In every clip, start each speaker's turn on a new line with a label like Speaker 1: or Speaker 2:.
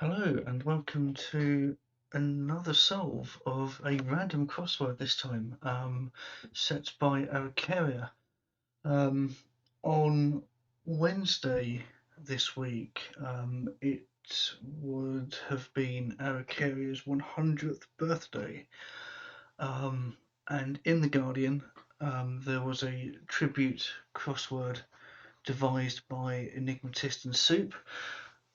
Speaker 1: Hello and welcome to another solve of a random crossword, this time set by Araucaria. On Wednesday this week, it would have been Araucaria's 100th birthday, and in The Guardian there was a tribute crossword devised by Enigmatist and Soup.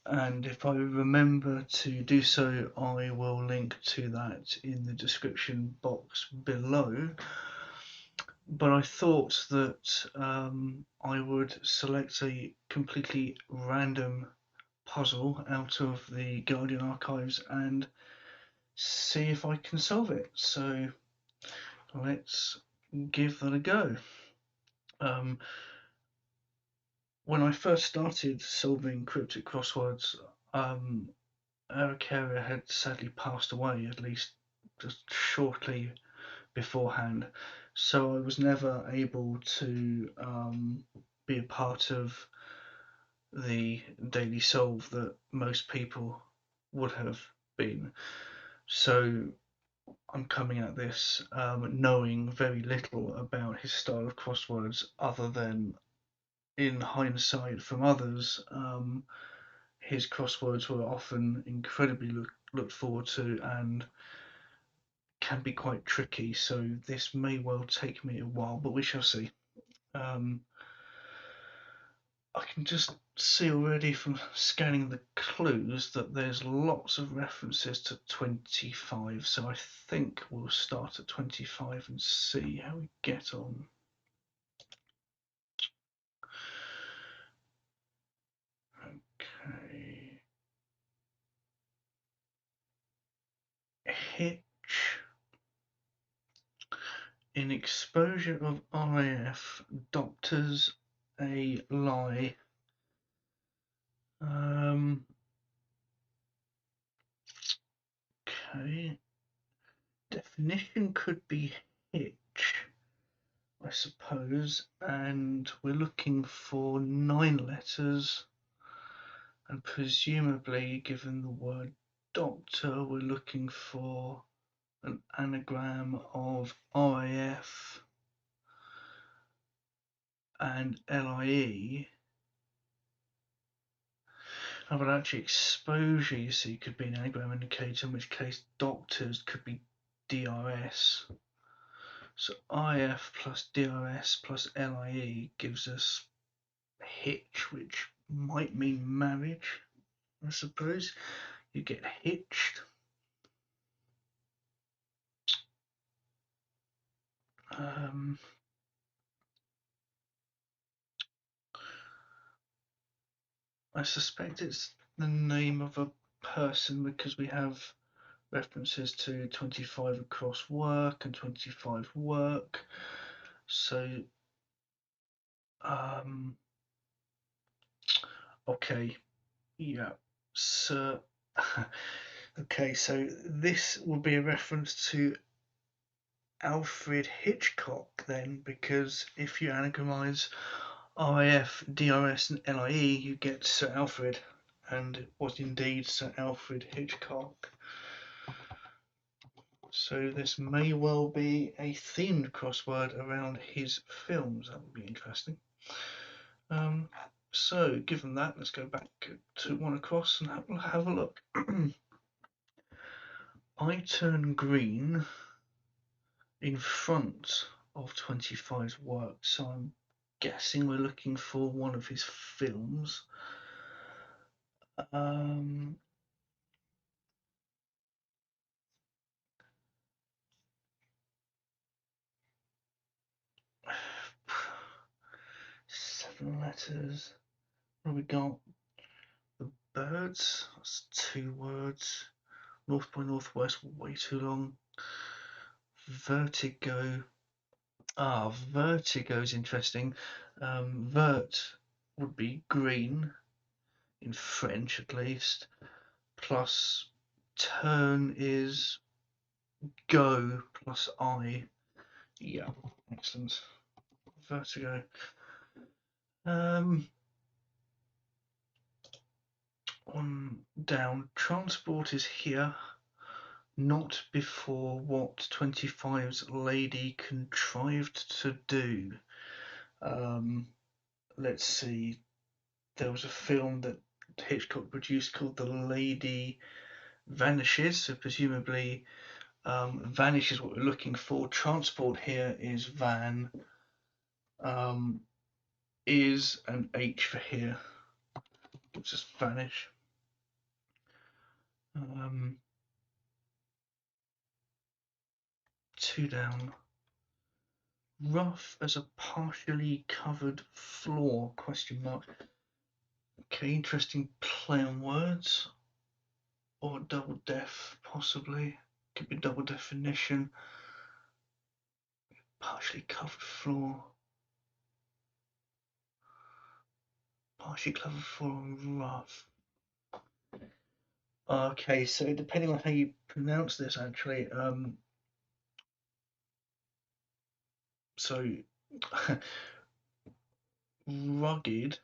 Speaker 1: And if I remember to do so, I will link to that in the description box below. But I thought that I would select a completely random puzzle out of the Guardian archives and see if I can solve it. So let's give that a go. When I first started solving cryptic crosswords, Araucaria had sadly passed away, at least just shortly beforehand, so I was never able to be a part of the daily solve that most people would have been. So I'm coming at this knowing very little about his style of crosswords, other than in hindsight from others. His crosswords were often incredibly looked forward to and can be quite tricky, so this may well take me a while, but we shall see. I can just see already from scanning the clues that there's lots of references to 25, so I think we'll start at 25 and see how we get on. Okay. Hitch. In exposure of RAF, doctors a lie. Okay. Definition could be hitch, I suppose, and we're looking for 9 letters, and presumably, given the word doctor, we're looking for an anagram of RAF and LIE. But actually, exposure, you see, could be an anagram indicator, in which case doctors could be DRS. So IF plus DRS plus LIE gives us hitch, which might mean marriage, I suppose. You get hitched. I suspect it's the name of a person, because we have references to 25 across work and 25 work. So, okay, yeah, so, okay, so this will be a reference to Alfred Hitchcock then, because if you anagramize RAF, DRS, and LIE, you get Sir Alfred, and it was indeed Sir Alfred Hitchcock. So this may well be a themed crossword around his films. That would be interesting. So given that, let's go back to one across and have a look. I turn green in front of 25's work, so I'm guessing we're looking for one of his films. Seven letters. What have we got? The birds. That's 2 words. North by Northwest, way too long. Vertigo. Vertigo is interesting. Vert would be green, in French at least. Plus turn is go plus I. Yeah, excellent. Vertigo. One down. Transport is here, not before what 25's lady contrived to do. Let's see. There was a film that Hitchcock produced called The Lady Vanishes, so presumably vanish is what we're looking for. Transport here is van. Is an H for here. Let's just vanish. Two down. Rough as a partially covered floor, question mark. Okay, interesting play on words. Or double def, possibly. Could be double definition. Partially covered floor. Partially covered floor and rough. Okay, so depending on how you pronounce this, actually, so rugged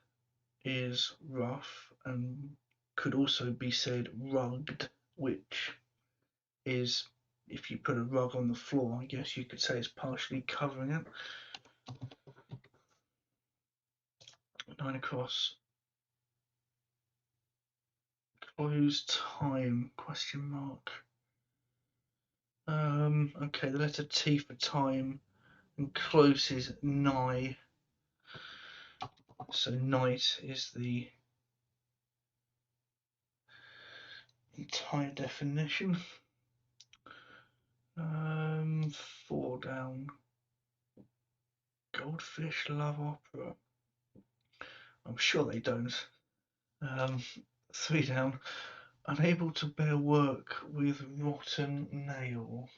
Speaker 1: is rough and could also be said rugged, which is, if you put a rug on the floor, I guess you could say it's partially covering it. 9 across. Close time, question mark. Okay, the letter T for time, and close is nigh. So night is the entire definition. 4 down. Goldfish love opera. I'm sure they don't. 3 down. Unable to bear work with rotten nail.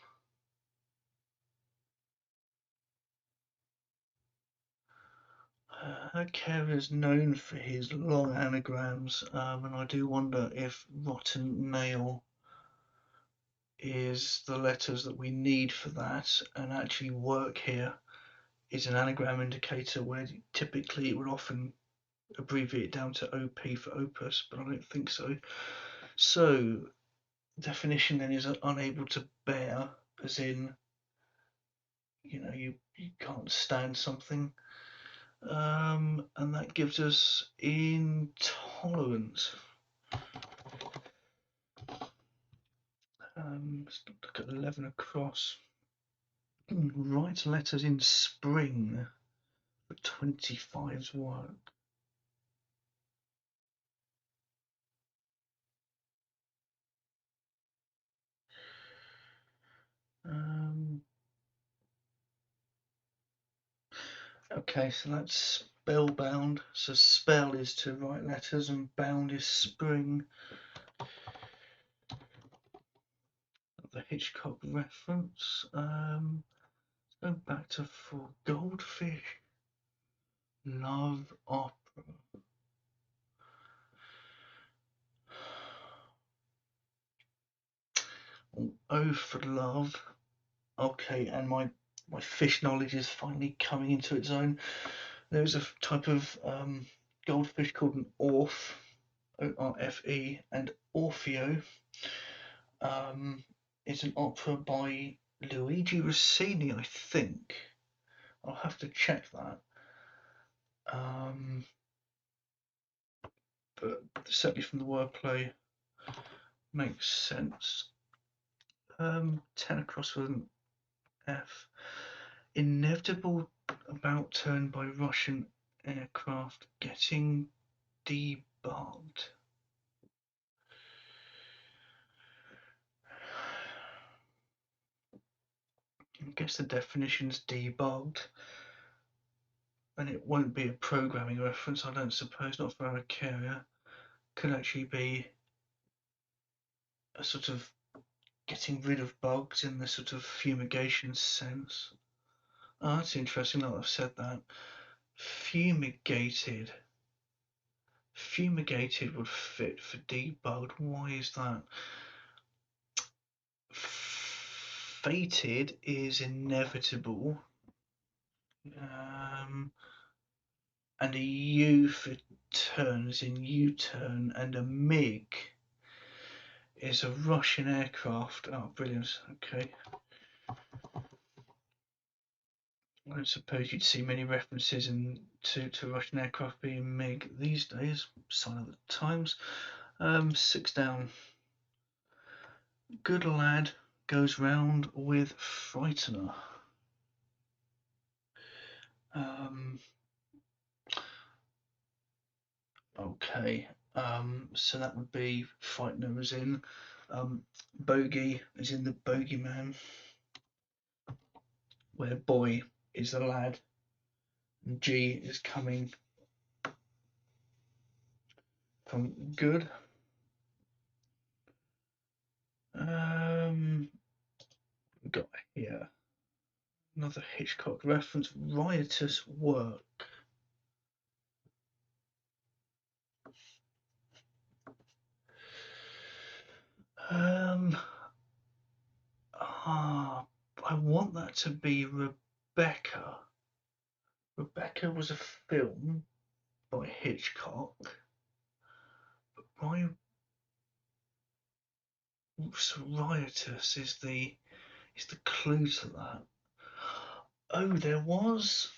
Speaker 1: Kev is known for his long anagrams, and I do wonder if rotten nail is the letters that we need for that, and actually work here is an anagram indicator where typically it would often abbreviate down to OP for opus, but I don't think so. So definition then is unable to bear, as in, you can't stand something. And that gives us intolerance. Let's look at 11 across. Write letters in spring for 25's work. Okay, so that's spellbound. So spell is to write letters and bound is spring. The Hitchcock reference. Let's go back to For Goldfish Love Opera. O for love. Okay, and my fish knowledge is finally coming into its own. There's a type of goldfish called an orph, O-R-F-E, and Orfeo is an opera by Luigi Rossini, I think. I'll have to check that. But certainly from the wordplay, makes sense. 10 across with an F. Inevitable about turn by Russian aircraft getting debugged. I guess the definition's debugged, and it won't be a programming reference, I don't suppose, not for Araucaria. Could actually be a sort of getting rid of bugs in the sort of fumigation sense. Oh, that's interesting that I've said that. Fumigated. Fumigated would fit for debugged. Why is that? Fated is inevitable. and a U for turns in U-turn, and a MiG is a Russian aircraft. Oh, brilliant. Okay. I don't suppose you'd see many references to Russian aircraft being MiG these days. Sign of the times. 6 down. Good lad goes round with frightener. Okay. So that would be frightener is in. Bogey is in the bogeyman, where boy is the lad, and G is coming from good. Got here another Hitchcock reference, riotous work. I want that to be Rebecca. Rebecca was a film by Hitchcock, but riotous is the clue to that. Oh, there was.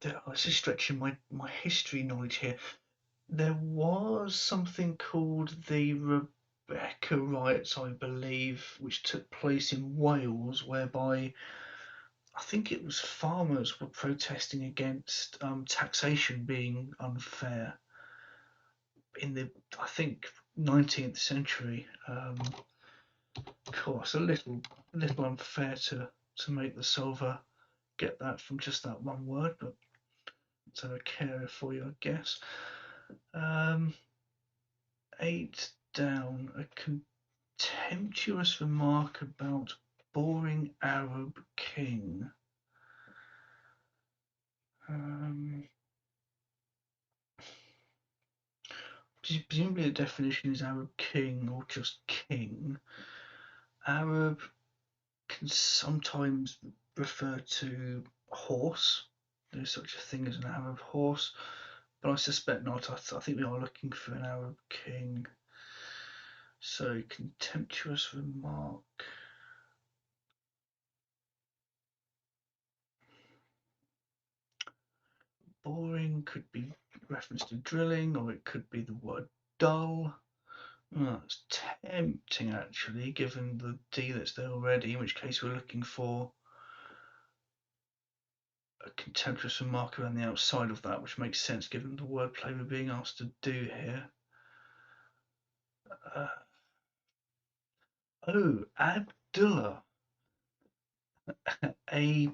Speaker 1: This is stretching my history knowledge here. There was something called the Rebecca riots, I believe, which took place in Wales, whereby I think it was farmers were protesting against taxation being unfair in the, I think, 19th century. Of course, a little unfair to make the silver get that from just that one word, but it's a carer for you, I guess. 8 down. A contemptuous remark about boring Arab king. Presumably the definition is Arab king or just king. Arab can sometimes refer to horse. There's such a thing as an Arab horse, but I suspect not. I think we are looking for an Arab king. So, contemptuous remark. Boring could be reference to drilling, or it could be the word dull. Oh, that's tempting, actually, given the D that's there already, in which case we're looking for a contemptuous remark around the outside of that, which makes sense given the wordplay we're being asked to do here. Abdullah. A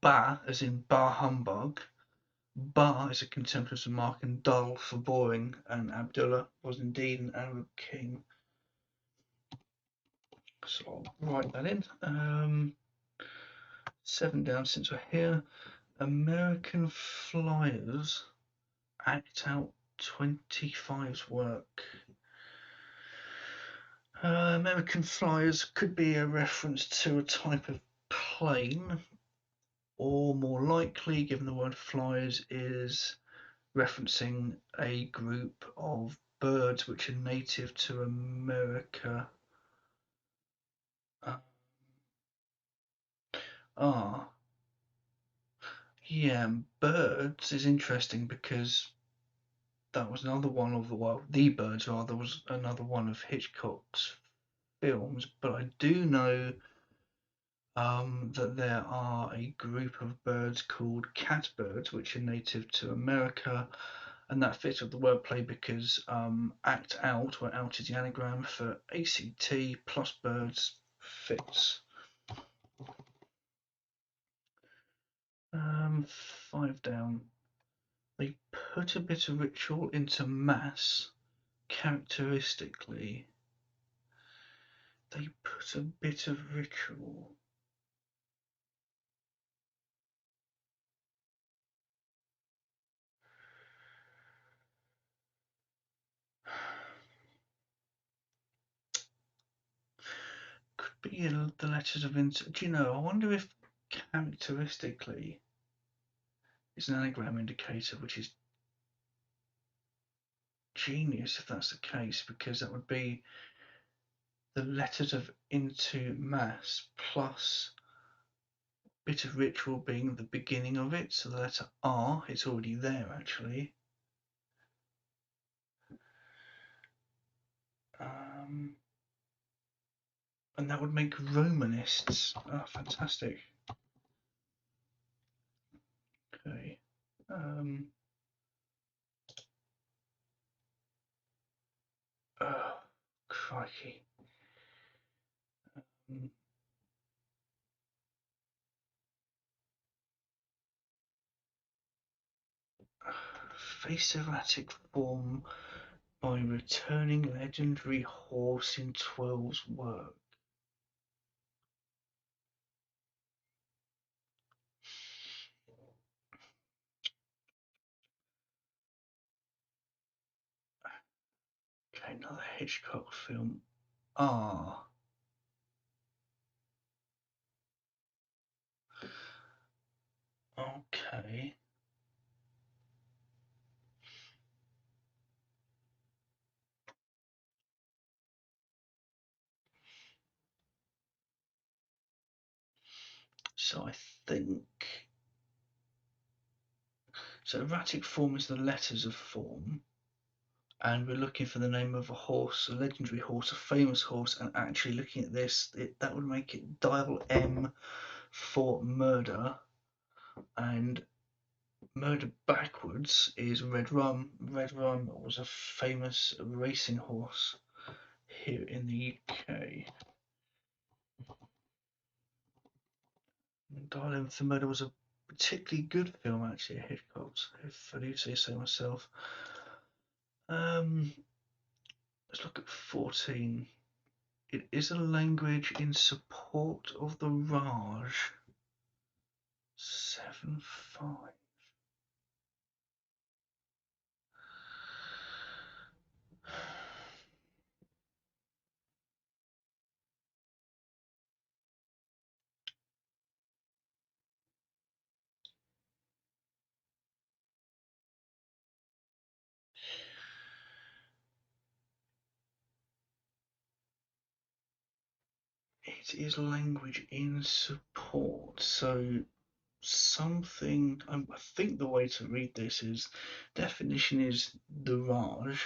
Speaker 1: ba, as in bar humbug. Bar is a contemptuous remark, and dull for boring, and Abdullah was indeed an Arab king. So I'll write that in. 7 down since we're here. American Flyers act out 25's work. American Flyers could be a reference to a type of plane, or more likely, given the word flyers, is referencing a group of birds which are native to America. Yeah, birds is interesting because that was another one of the birds rather was another one of Hitchcock's films, but I do know that there are a group of birds called catbirds, which are native to America, and that fits with the wordplay because act out, where out is the anagram for ACT plus birds, fits. 5 down. They put a bit of ritual into mass, characteristically. They put a bit of ritual. Could be the letters of do you know, I wonder if characteristically is an anagram indicator, which is genius if that's the case, because that would be the letters of into mass plus bit of ritual being the beginning of it. So the letter R, it's already there actually. And that would make Romanists. Oh, fantastic. Okay. Oh, crikey. Face erratic form by returning legendary horse in 12's work. Okay, another Hitchcock film. Ah. Okay. So I think. So erratic form is the letters of form. And we're looking for the name of a horse, a legendary horse, a famous horse, and actually looking at this, that would make it dial M for murder, and murder backwards is Red Rum. Red Rum was a famous racing horse here in the UK. Dial M for Murder was a particularly good film, actually, Hitchcock's, if I do say so myself. Let's look at 14. It is a language in support of the Raj. 7-5. It is language in support. So something. I think the way to read this is definition is the Raj,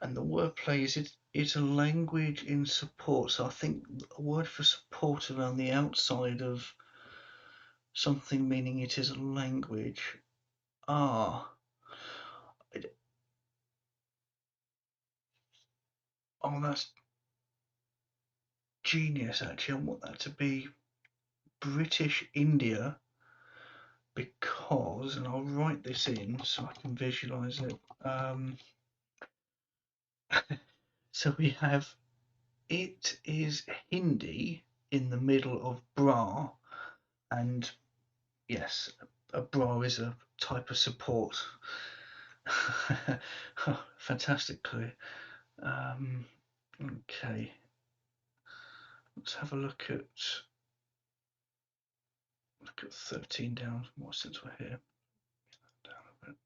Speaker 1: and the wordplay is it's a language in support. So I think a word for support around the outside of something, meaning it is a language. Ah. Oh, that's genius, actually. I want that to be British India because, and I'll write this in so I can visualize it. So we have it is Hindi in the middle of bra, and yes, a bra is a type of support. Fantastic clue. Okay, let's have a look at 13 down more since we're here. Down a bit.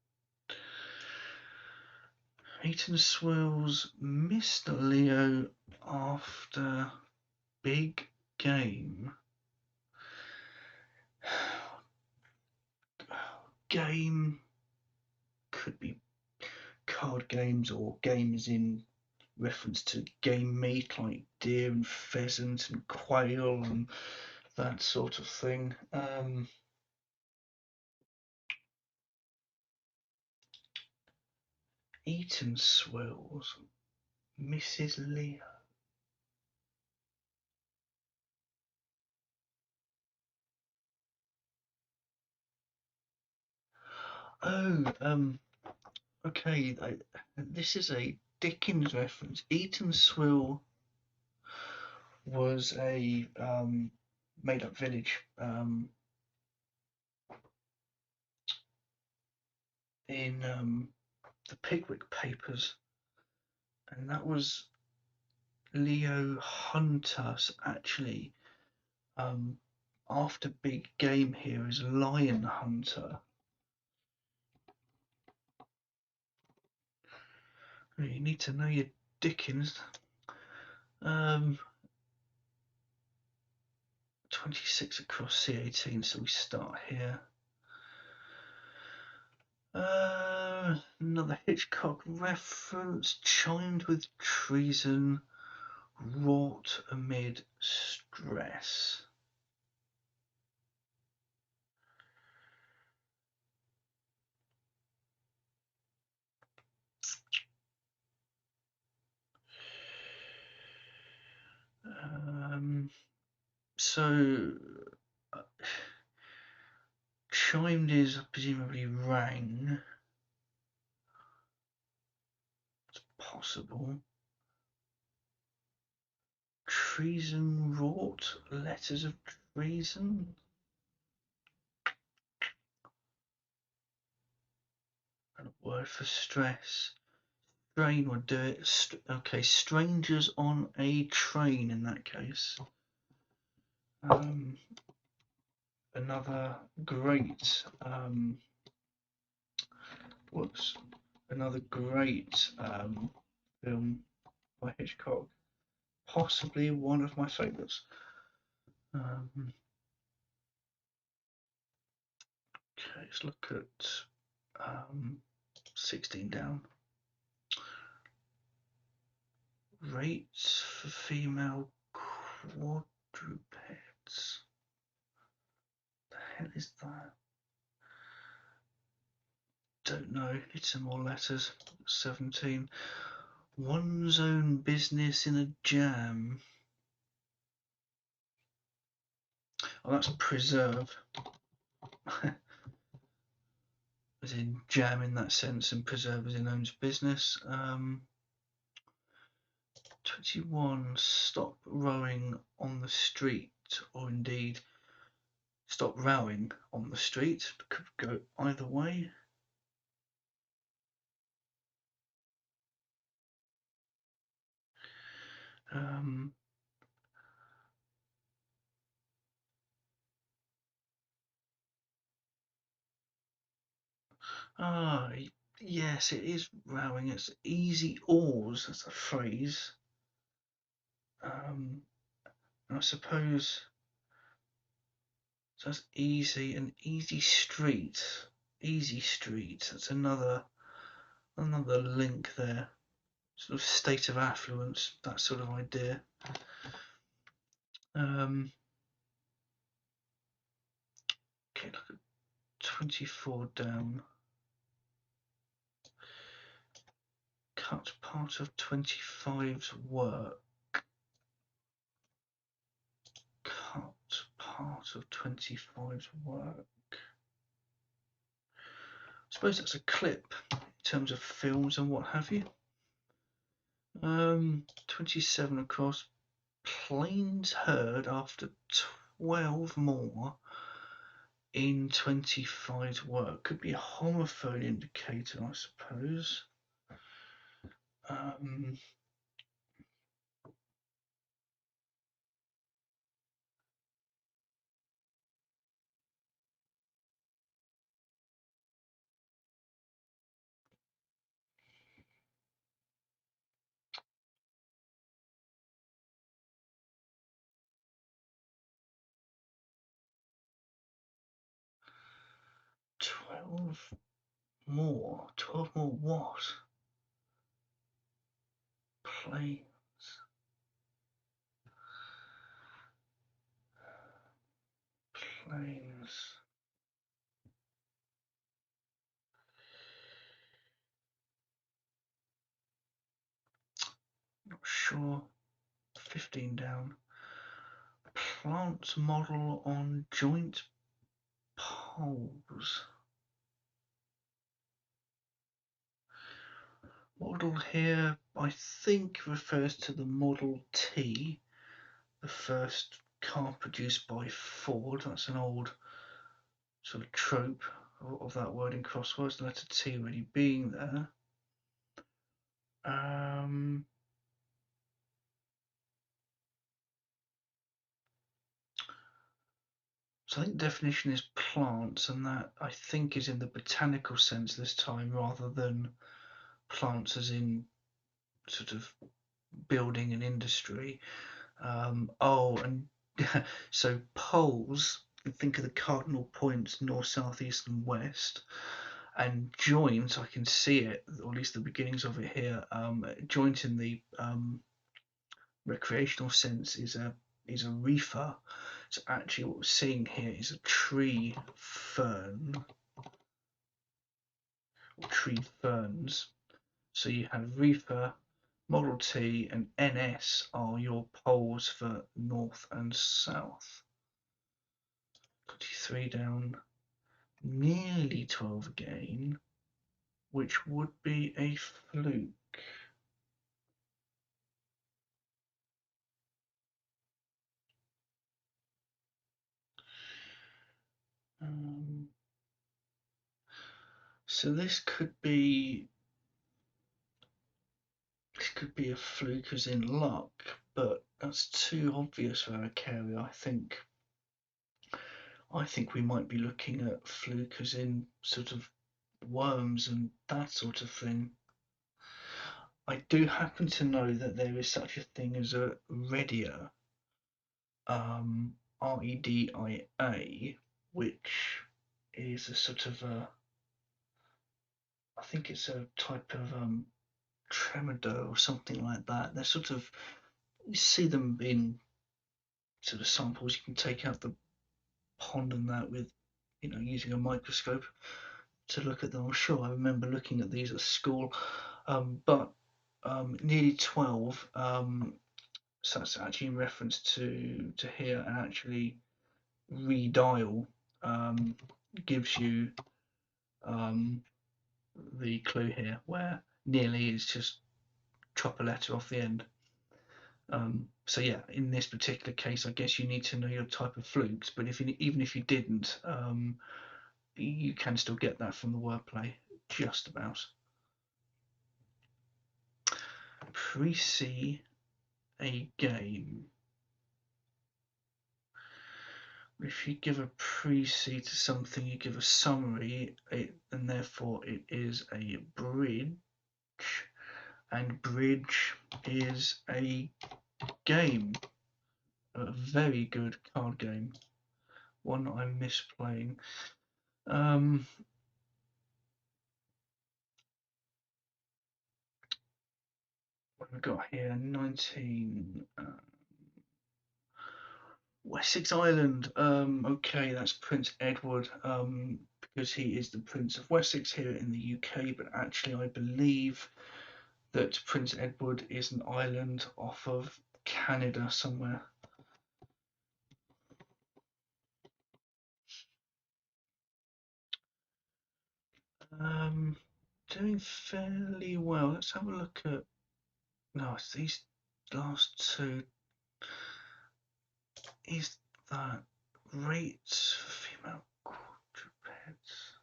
Speaker 1: Eaton Swills Mr. Leo after big game. Game could be card games or games in reference to game meat like deer and pheasant and quail and that sort of thing. Eaton Swills, Mrs. Leo. Oh, okay. This is a Dickens reference. Eaton Swill was a made-up village in the Pickwick Papers, and that was Leo Hunter. So actually, after big game here is Lion Hunter. You need to know your Dickens. 26 across C18, so we start here. Another Hitchcock reference, chimed with treason, wrought amid stress. So chimed is presumably rang. It's possible. Treason wrought, letters of treason. And a word for stress. Strain would do it. Okay, strangers on a train in that case. Another great another great film by Hitchcock, possibly one of my favourites. Okay, let's look at 16 down. Rates for female quadrupeds. The hell is that? Don't know. Need some more letters. 17. One's own business in a jam. Oh, that's preserve. As in jam in that sense, and preserve as in owns business. 21. Stop rowing on the street, or indeed stop rowing on the street. Could go either way. Yes, it is rowing. It's easy oars. That's a phrase. I suppose so. That's easy. An easy street. Easy street. That's another link there. Sort of state of affluence. That sort of idea. Okay, look at 24 down. Cut part of 25's work. Cut part of 25's work. I suppose that's a clip in terms of films and what have you. 27 across. Planes heard after 12 more in 25's work. Could be a homophone indicator, I suppose. 12 more. 12 more what? Planes. Planes. Not sure. 15 down. Plants model on joint poles. Model here, I think, refers to the Model T, the first car produced by Ford. That's an old sort of trope of that word in Crosswords, the letter T already being there. So I think definition is plants, and that I think is in the botanical sense this time rather than plants as in sort of building and industry. Oh, and so poles, think of the cardinal points north, south, east, and west. And joint, I can see it, or at least the beginnings of it here. Joint in the recreational sense is a reefer. So actually, what we're seeing here is a tree fern or tree ferns. So you have reefer, Model T, and NS are your poles for north and south. 23 down, nearly 12 again, which would be a fluke. So this could be a fluke as in luck, but that's too obvious for Araucaria. I think we might be looking at fluke as in sort of worms and that sort of thing. I do happen to know that there is such a thing as a redia, Redia, which is a sort of I think it's a type of tremado or something like that. They're sort of, you see them in sort of samples. You can take out the pond and that with, using a microscope to look at them. I'm sure I remember looking at these at school, but nearly 12. So that's actually in reference to here, and actually redial gives you the clue here, where nearly is just chop a letter off the end. So yeah, in this particular case, I guess you need to know your type of flukes. But even if you didn't, you can still get that from the wordplay, just about. Pre-see a game. If you give a pre-see to something, you give a summary, and therefore it is a bridge. And bridge is a game, a very good card game, one I miss playing. What have we got here? 19. Wessex Island. Okay, that's Prince Edward. Because he is the Prince of Wessex here in the UK, but actually, I believe that Prince Edward is an island off of Canada somewhere. Doing fairly well. Let's have a look at. No, it's these last two. Is that rates for female quadrupeds?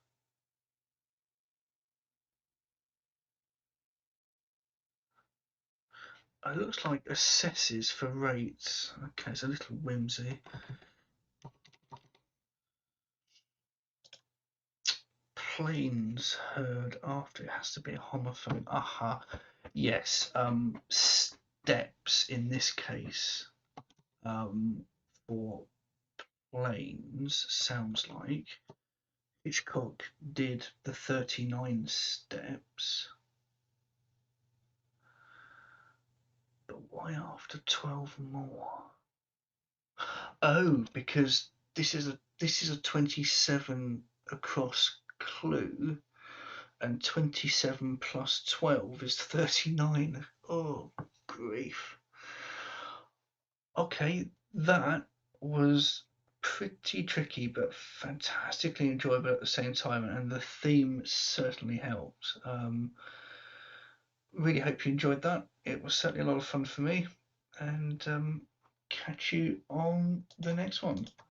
Speaker 1: It looks like assesses for rates. Okay, it's a little whimsy. Planes heard after, it has to be a homophone. Aha, yes. Steps in this case, for planes sounds like Hitchcock did the 39 steps. But why after 12 more? Oh, because this is a 27 across clue, and 27 plus 12 is 39. Oh, grief. Okay, that was pretty tricky but fantastically enjoyable at the same time, and the theme certainly helps. Really hope you enjoyed that. It was certainly a lot of fun for me, and catch you on the next one.